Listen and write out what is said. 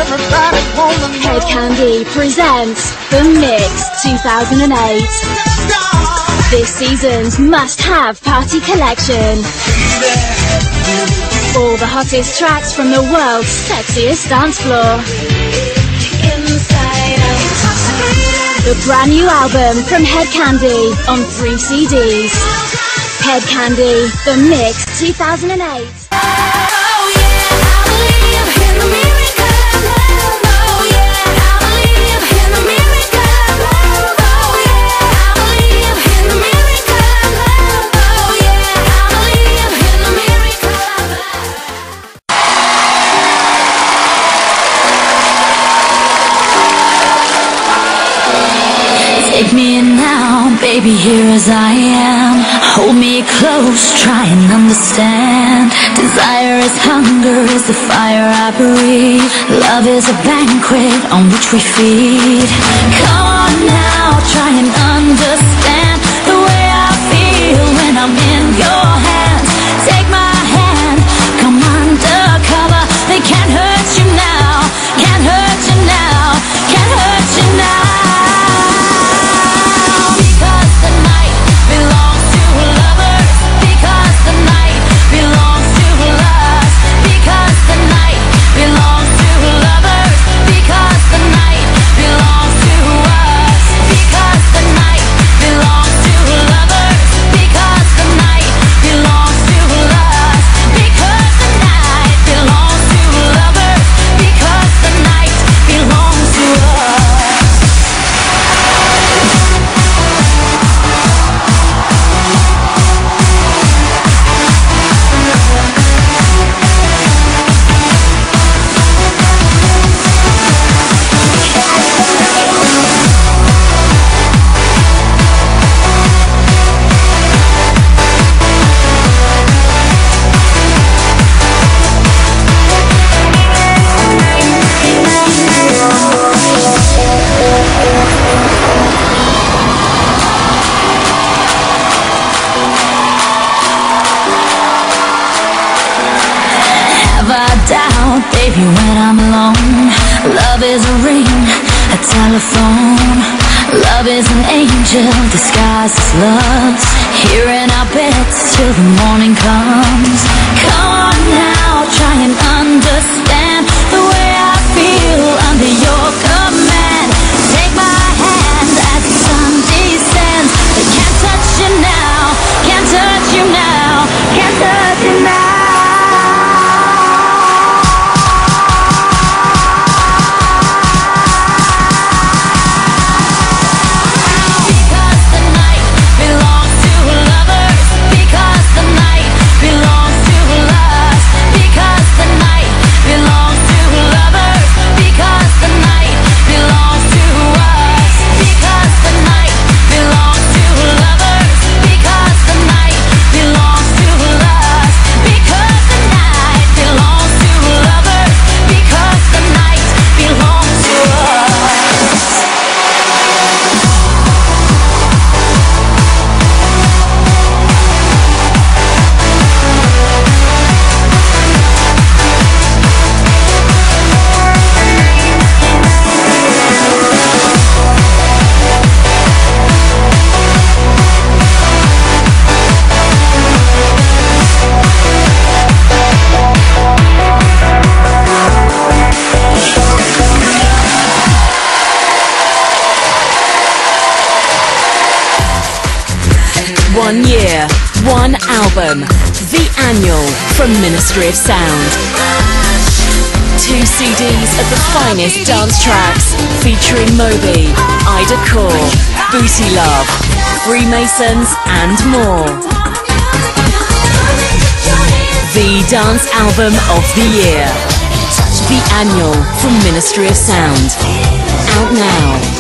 everybody wanna know. Head Candy presents The Mix 2008. This season's must-have party collection. All the hottest tracks from the world's sexiest dance floor. The brand new album from Head Candy on 3 CDs. Head Candy, The Mix 2008. Take me in now, baby, here as I am. Hold me close, try and understand. Desire is hunger, is the fire I breathe. Love is a banquet on which we feed. Come on now, try and understand the way I feel when I'm in your hands. Take my hand, come undercover. They can't hurt you now, can't hurt you now, can't hurt you now. Baby, when I'm alone, love is a ring, a telephone. Love is an angel disguised as love, here in our beds till the morning comes. Come on now, try and understand the way I feel under your command. Take my hand as the sun descends. They can't touch you now, can't touch you now, can't touch you now. One year, one album, The Annual from Ministry of Sound. 2 CDs of the finest dance tracks featuring Moby, Ida Core, Booty Love, Freemasons and more. The dance album of the year. The Annual from Ministry of Sound. Out now.